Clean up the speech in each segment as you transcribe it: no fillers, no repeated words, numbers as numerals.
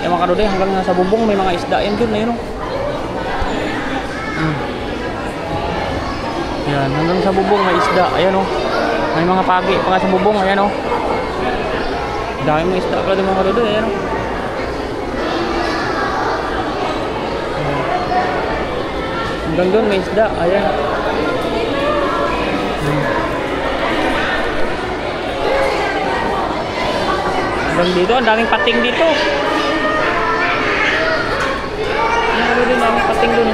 Yung mga kaduday, hanggang nasa bubong may mga isda yan dyan na yun. Yan, hanggang sa bubong may isda. Ayan o. May mga pagi pa nga sa bubong. Ayan o. Dami mga isda pala din mga kaduday. Ayan o. Hanggang doon may isda. Ayan. Hanggang dito, ang daming pating dito. Ano din daming pating doon.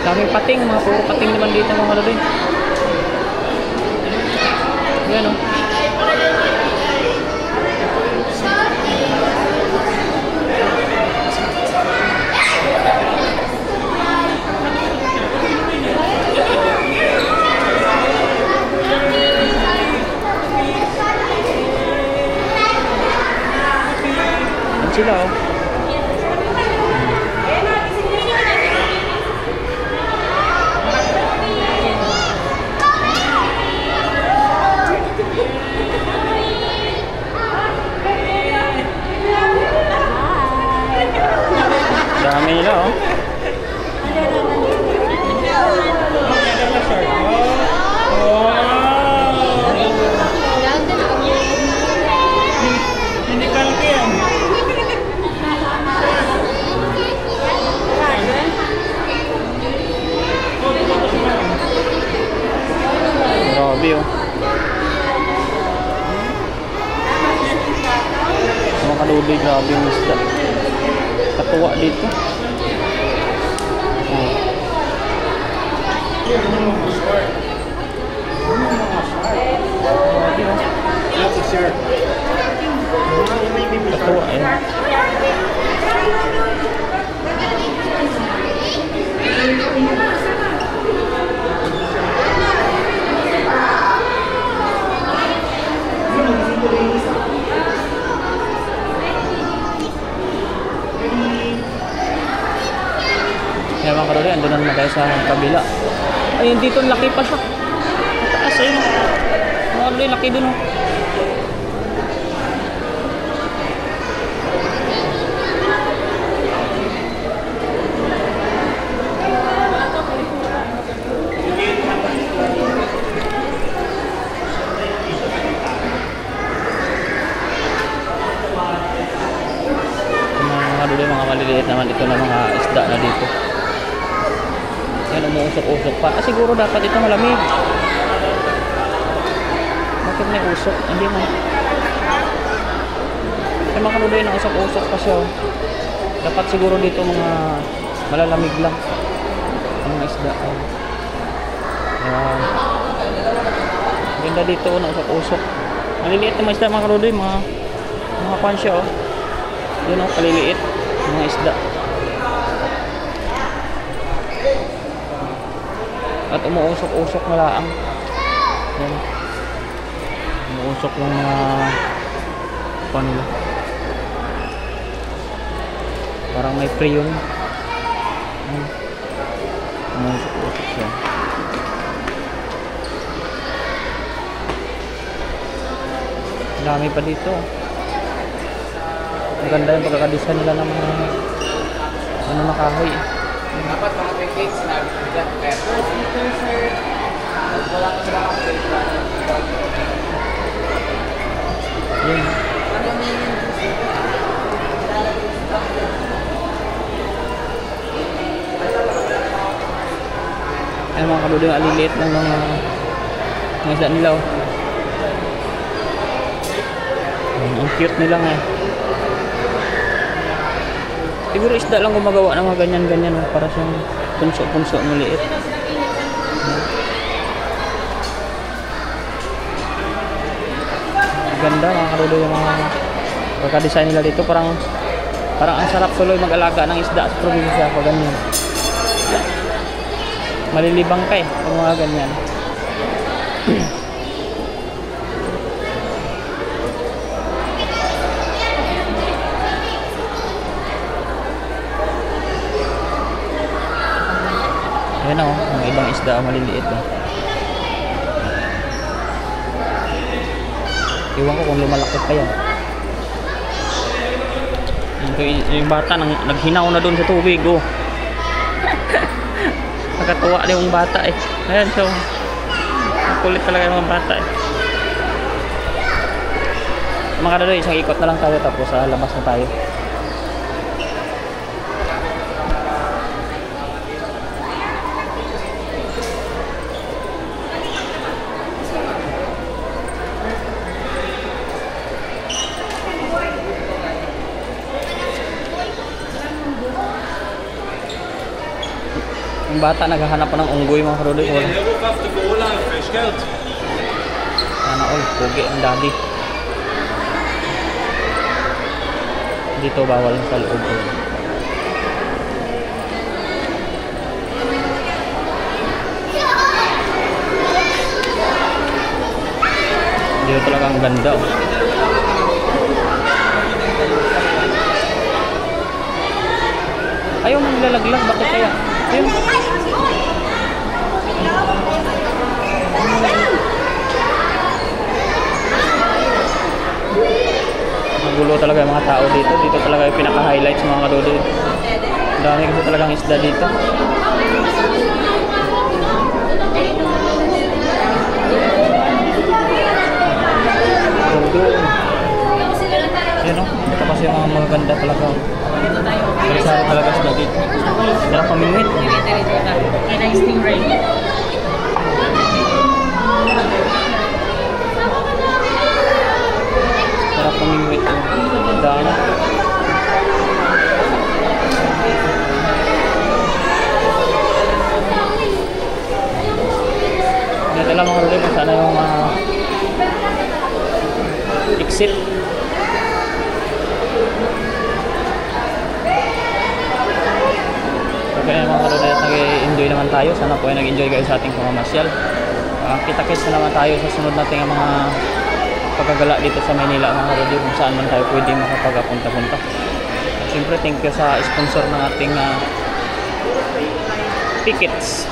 Daming pating, mga puro pating naman dito mga kaduday. Ayan o. Sila oh. Dami nila oh. Grabe oh. Mga kaduday, grabe yung isda. Katuwa dito. Oh. Katuwa eh. Kaya mga kaduday, andun na naman tayo sa kabila. Ayun dito, laki pa siya. Mataas ayun. Mga kaduday, laki dun oh. Mga maliliit naman ito na mga isda na dito. Yan, umuusok-usok pa. Siguro dapat ito malamig. Bakit may usok? Hindi mo. Kaya mga kaduday na usok-usok pa siya. Dapat siguro dito mga malalamig lang ang mga isda. Yan. Ganda dito na usok-usok. Maliliit na mga isda mga kaduday. Mga pansya oh. Yun oh, kaliliit. Mga isda. At umuusok-usok na laang. Yan. Umuusok lang mga panila. Parang may preyon. Umuusok-usok siya. Dami pa dito. Maganda yung pagkakadesign nila ng mga ano na kahoy. Dapat mga pancakes sinabi ko dyan. Sir. Wala ka sila kapit. Yun. Ay mga kaduday, aliliit ng mga isda nila oh. Ang cute nila nga. Siguro isda lang gumagawa ng mga ganyan-ganyan oh, para siyang punso-punso maliit. Ganda mga kaduday yung mga pagka-design nila dito. Parang ang sarap tuloy mag-alaga ng isda sa probinsya pag ganyan. Malilibang ka eh pag mga ganyan. Ayan o, mga ibang isda maliliit o. Iwan ko kung lumalaki pa yan. Yung bata naghinaw na doon sa tubig, oh. Nakatuwa na yung bata eh. Ayan, so kulit talaga yung mga bata eh. Mga kadodoy, isang ikot na lang tayo tapos labas na tayo. Yung bata naghahanap pa ng unggoy, mga kadodoy. Sana all, pugi ang daddy. Dito bawal sa loob. Dito talaga ang ganda, oh. Ayaw mong lalaglag, bakit kaya? Ayun. Magulo talaga yung mga tao dito. Dito talaga yung pinaka-highlights mga kadodoy. Dami kasi talagang isda dito. Yan o. Ito kasi yung mga magaganda talaga. Marisari talaga isda dito. Dala pamingwit. Stingray. Sarap pamingwit. Dami. Dito lang mga kadodoy kung sana yung exit. Okay mga kadodoy, nag-enjoy naman tayo. Sana po ay nag-enjoy kayo sa ating pamamasyal. Kita-kits na naman tayo sa sunod nating mga pagkagala dito sa Maynila mga kadodoy, kung saan man tayo pwede makapagpunta-punta. At syempre thank you sa sponsor ng ating tickets.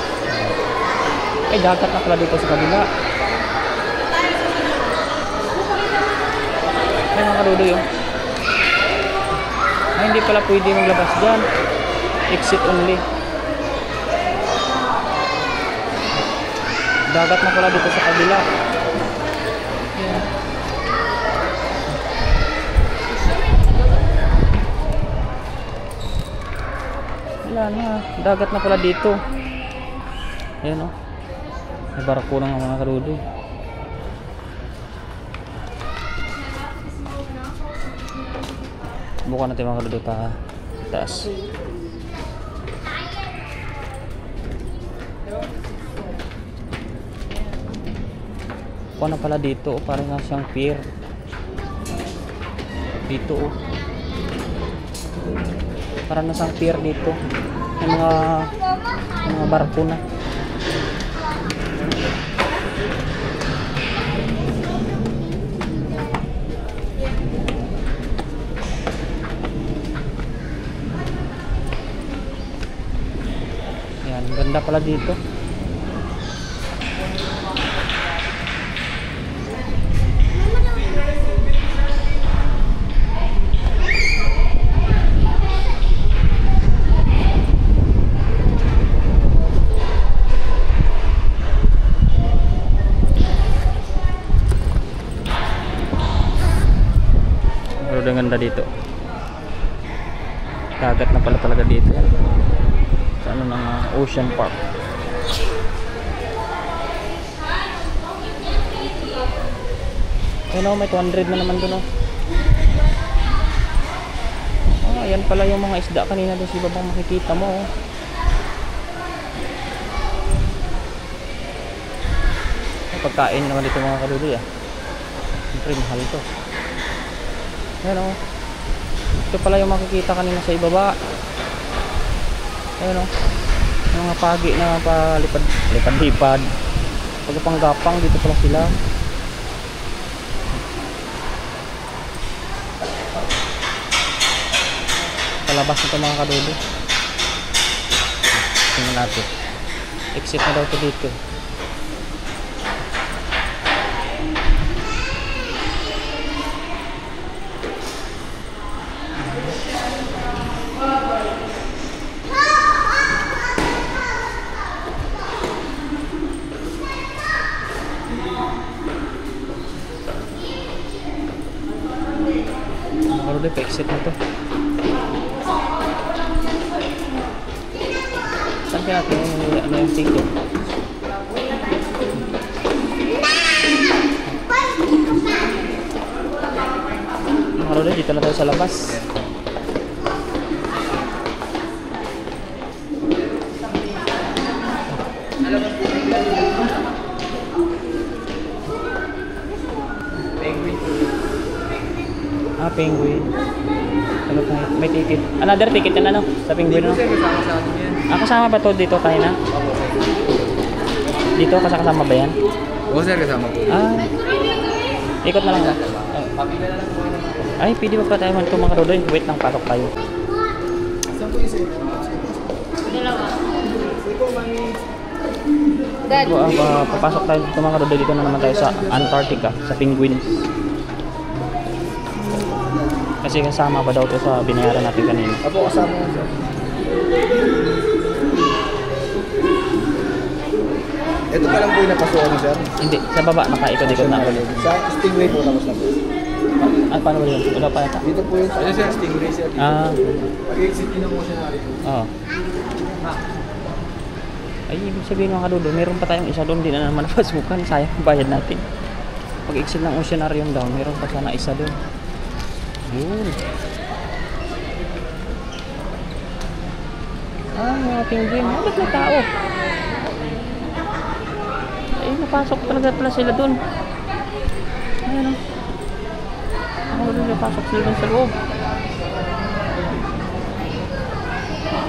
Ay, dagat na pala dito sa kabila. Ay mga kadodoy, oh. Ay, hindi pala pwede maglabas dyan. Exit only. Dagat na pala dito sa kabila. Yeah. Wala na. Dagat na pala dito. Ayan o. May barako ng mga kadodoy. Bukan natin mga kadodoy taas. Kuha na pala dito, parang nga siyang pier. Dito, oh. Parang nasang pier dito. May mga barko na. Yan, ganda pala dito. Ang ganda dito. Dagat na pala talaga dito yan. Sa ano ng Ocean Park. Ayun o, may 200 na naman dun o. Ayan pala yung mga isda kanina doon sa ibabang makikita mo o. May pagkain naman dito mga kadodoy ah. Siyempre mahal to. Ayan o. Ito pala yung makikita kanina sa ibaba. Ayan o. Yung mga pagi na palipad-lipad. Pagkapanggapang dito pala sila. Palabas nito mga kadodoy. Tingnan natin. Exit na daw ito dito. Karodoy, pa-exit na to. Saan kaya natin ano yung ticket? Karodoy, dito na tayo sa labas. Penguin. Ano pa? May ticket. Another ticket yan ano? Sa Penguin no? Kasama sa atin yan. Kasama ba to dito kanina? Dito kasama ba yan? Oo sir, kasama po. Ikot na lang. Papila na lang po naman. Ay, pwede ba pa tayo man ito mga Karodoy? Wait lang, pasok tayo. Saan po yung sir? Dalawa. Papasok tayo dito mga Karodoy. Dito na naman tayo sa Antarctica, sa Penguins. Kasi kasama pa daw to sa binayaran natin kanina. Apo, kasama yan sir. Ito pa lang po yung napasukan mo sir? Hindi, sa baba nakaikot-ikot na ako. Sa Stingray po tapos na po. Paano ba yun? Wala pa yata. Dito po yung sa sir, Stingray sir. Pag-exit din mo siya narito. Oo. Ay, ibig sabihin mga Karodoy, meron pa tayong isa doon. Hindi na naman napasukan. Sayang ang bayad natin. Pag-exit ng Oceanarium daw, meron pa sana isa doon. Yun. Mga penguin. Ba't may tao? Ay, napasok talaga pala sila doon. Ayan o. Napasok sila doon sa loob.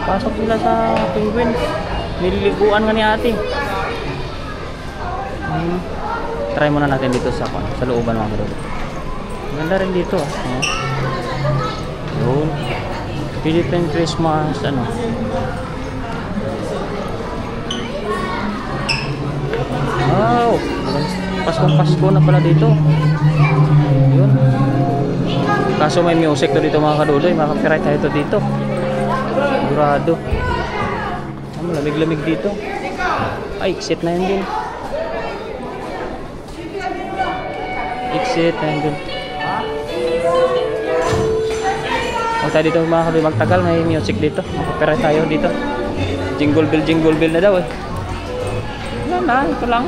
Pasok sila sa penguin. Nililiguan nga ni ate. Try muna natin dito sa looban mga Karodoy. Ganda rin dito yun. Philippine Christmas wow, Pasko na pala dito. Yun. Kaso may music to dito mga Karodoy. Makapiright tayo to dito. Sigurado. Lamig-lamig dito. Ay, exit na yun din. Exit na yun din. Huwag tayo dito mga Karodoy magtagal. May music dito. Makapiright tayo dito. Jingle bell na daw eh. Wala na, ito lang.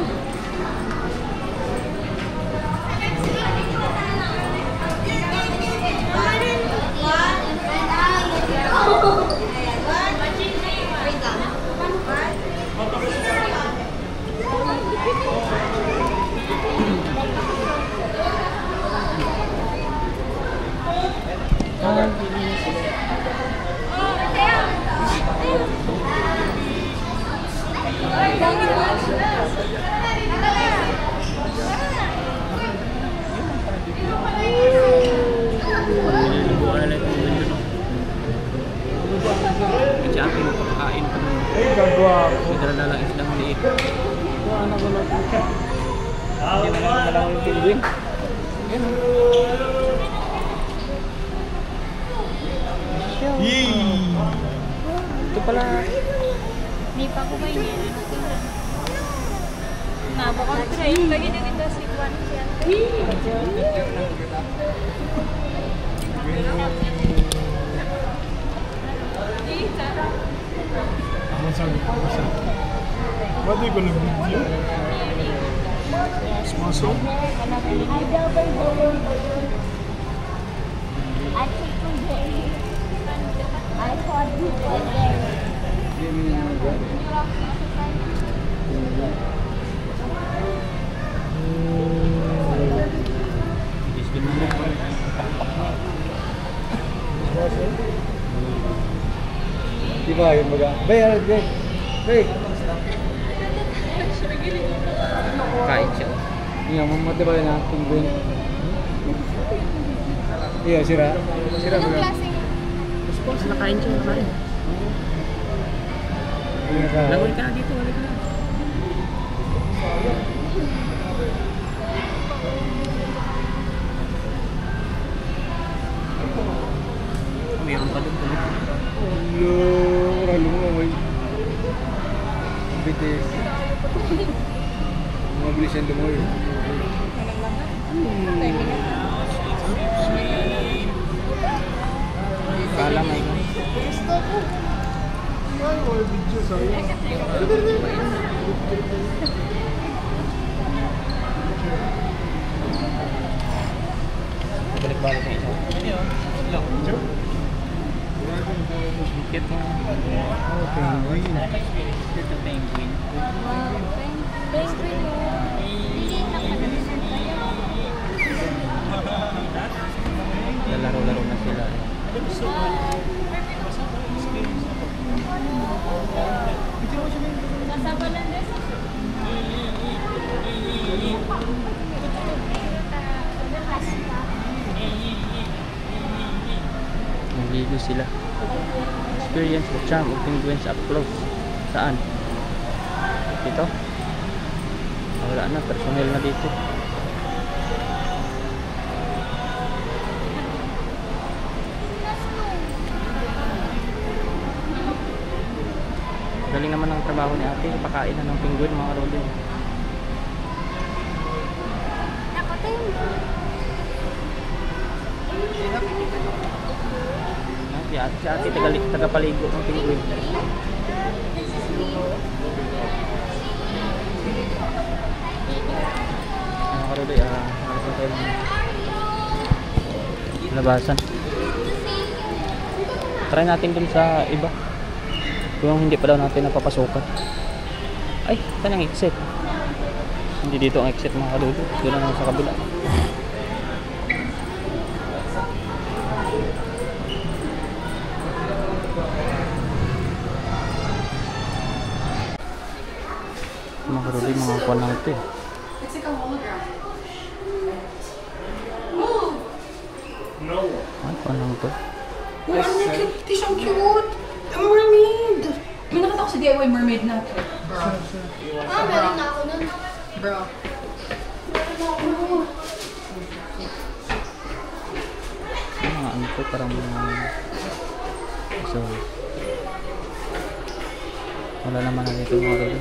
Ito pala. Hindi pa ko ba yun? Napakang train. Lagi na dito si Juan siya. What are you gonna video? Small soap? Diba yun baga? Bay! Kain siya. Iya, mamati ba yun ang penguin? Iya, sira baga. Tapos nakain siya, nakain. Langoy ka na dito, wala ka na. Mayroon pa doon. Orang lumayan. BTS. Mabilis yan lumayan. Kala may Gusto ko. Ay, may video sa'yo. balik-balik na isa. Video? Cute mo. Okay, Cute na penguin. Wow, penguin mo. Liliit lang pala na Lalaro-laro na sila. Kasama lang din. Naligo sila. Experience the charm of penguins up close. Saan? Dito? Wala na, personnel na dito. Galing naman ang trabaho ni ate, pakain na ng penguin mga rolling. Si ate tagapaligo ng penguin. Mga karolay, nakita tayo ng labasan. Try natin dun sa iba. Kung hindi pa daw natin napapasukan. Ay, saan ang exit? Hindi dito ang exit mga kadulo. Doon na lang sa kabila. Mga kadulo, mga kuwan lang ito eh. It's like a hologram. No. Ay, kuwan lang ito. Ito siyang cute. A mermaid. May nakita ko sa DIY mermaid na. Meron na ako nun. Bro. Yung mga ano to, parang mga... So... Wala naman na dito mga kadulo.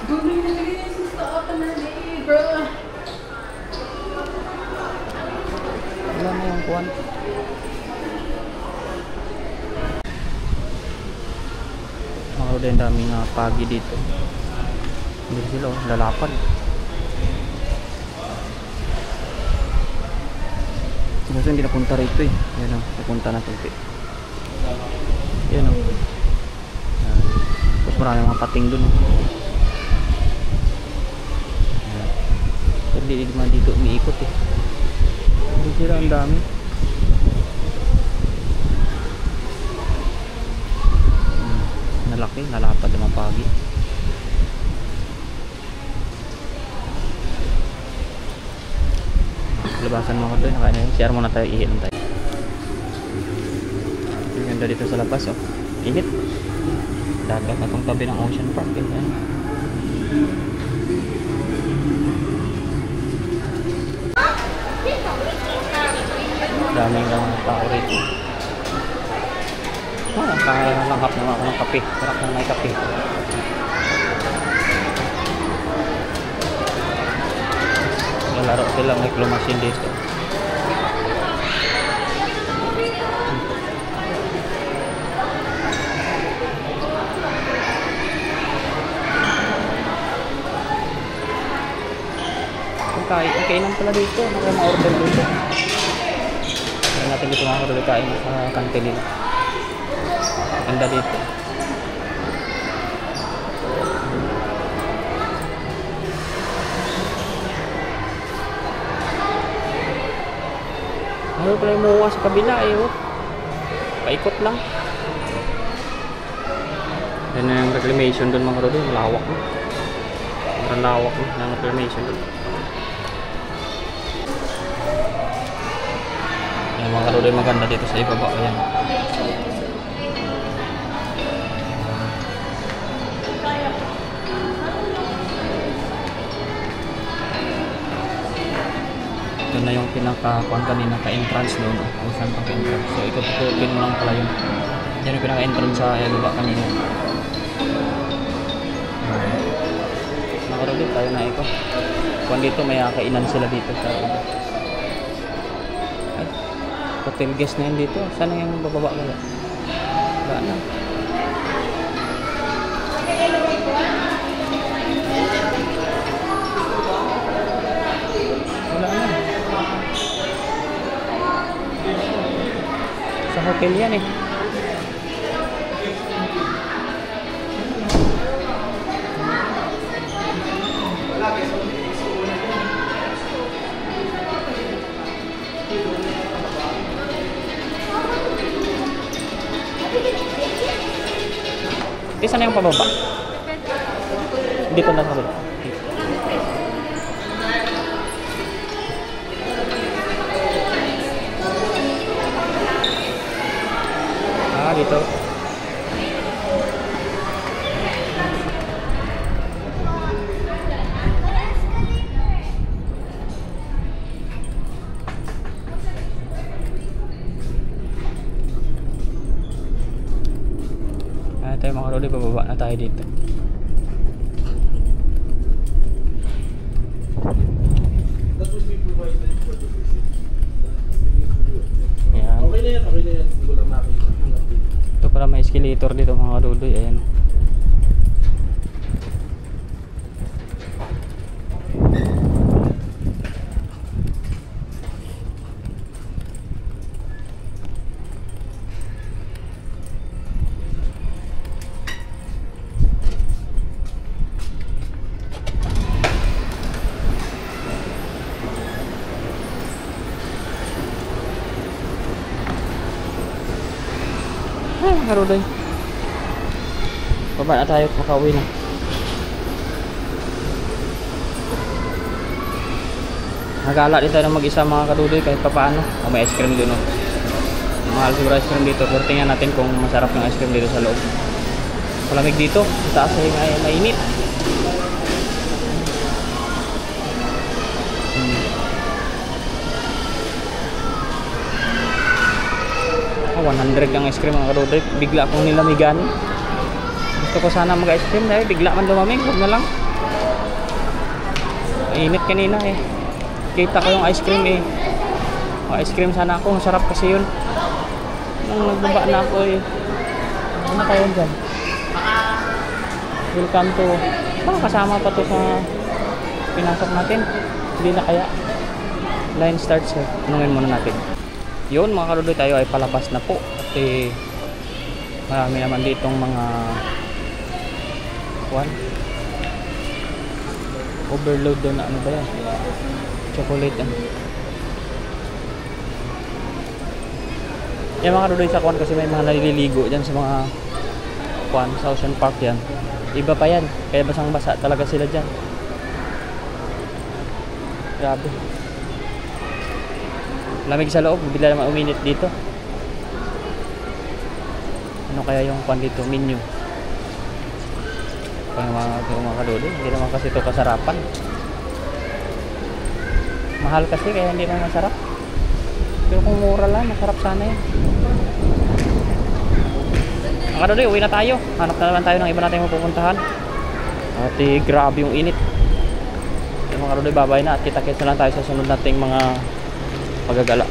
Guys, stop a mermaid, bro. Wala na yung kuwan. Mga kadulo, ang daming pagi dito. Hindi sila, lalapan. Kasi hindi napunta rito eh. Yan o, napunta na ito. Yan o. Tapos marami mga pating dun. Yan. Hindi naman dito umiikot eh. Hindi sila, ang dami. Nalaki, nalapad ang mga pagi. Labasan mo ko doon, nakain na yun. CR muna tayo, ihit tayo. Ang ganda dito sa labas, oh. Ihit. Dagat na itong tabi ng Ocean Park. Eh. Yan. Daming tao rito. Nakalanghap naman ako ng kape. Sarap na may kape. Laro sila, may claw machine dito. Ang kainan pala dito, naka-order dito. Kaya natin dito mga karuli kain sa kantilin. Ganda dito. Ayaw pala yung muwa sa kabila eh, oh. Paikot lang. Yan na yung reclamation doon mga karoli, malawak na. Parang lawak na ng reclamation doon. Yan mga karoli, maganda dito sa ibaba. Ayan. Doon na yung pinaka-kuhan kanina, ka-entrance doon. Kung saan ka-entrance. So, ikututukin mo lang pala yun. Yan yung pinaka-entrance sa baba kanina. Nakarugit tayo na ito. Kung dito, may kainan sila dito sa iba. Ay. Hotel guest na yun dito. Sana yung bababa kaya? Wala na. Wala na. Sa hotel yan eh. Sana yung pababa. Dito na sa baba. Dito. Tayo mga kalodi, bababa na tayo dito. Ayan. Okay na yan, okay na yan. Hindi ko lang nakita. Ito pala may escalator dito mga kalodi. Ayan. Karoday. Baba na tayo, makauwi na. Nagala din tayo ng mag-isa mga karuday kahit papaano. O may ice cream dun. Mahal siguro ice cream dito. Pero tingnan natin kung masarap yung ice cream dito sa loob. Malamig dito. Sa taas ay mainit. 100 ang ice cream mga karoday. Bigla akong nilamigan. Gusto ko sana mag-ice cream dahil bigla man lumamig. Huwag na lang. Mainit kanina eh. Kita ko yung ice cream eh. Ice cream sana ako. Masarap kasi yun. Nung nagbaba na ako eh. Ano kayo dyan? Welcome to. Kasama pa to sa pinasok natin. Hindi na kaya. Line starts eh. Tanungin muna natin. Yun mga karodoy, tayo ay palabas na po at marami naman ditong mga overload doon na ano ba yan, chocolate yan. Yan mga karodoy sa kuwan kasi may mga naliligo dyan sa mga kuwan sa Ocean Park yan, iba pa yan, kaya basang basa talaga sila dyan. Grabe, lamig sa loob, bila naman uminit dito. Ano kaya yung pan dito, menu? Pang mga kalodi, hindi naman kasi ito kasarapan. Mahal kasi kaya hindi naman masarap. Pero kung mura lang, masarap sana yan. Mga kalodi, uwi na tayo. Hanap na naman tayo ng iba natin mapupuntahan. At grabe yung init. Yung mga kalodi, babay na at kita-kits na lang tayo sa sunod nating mga pagagala.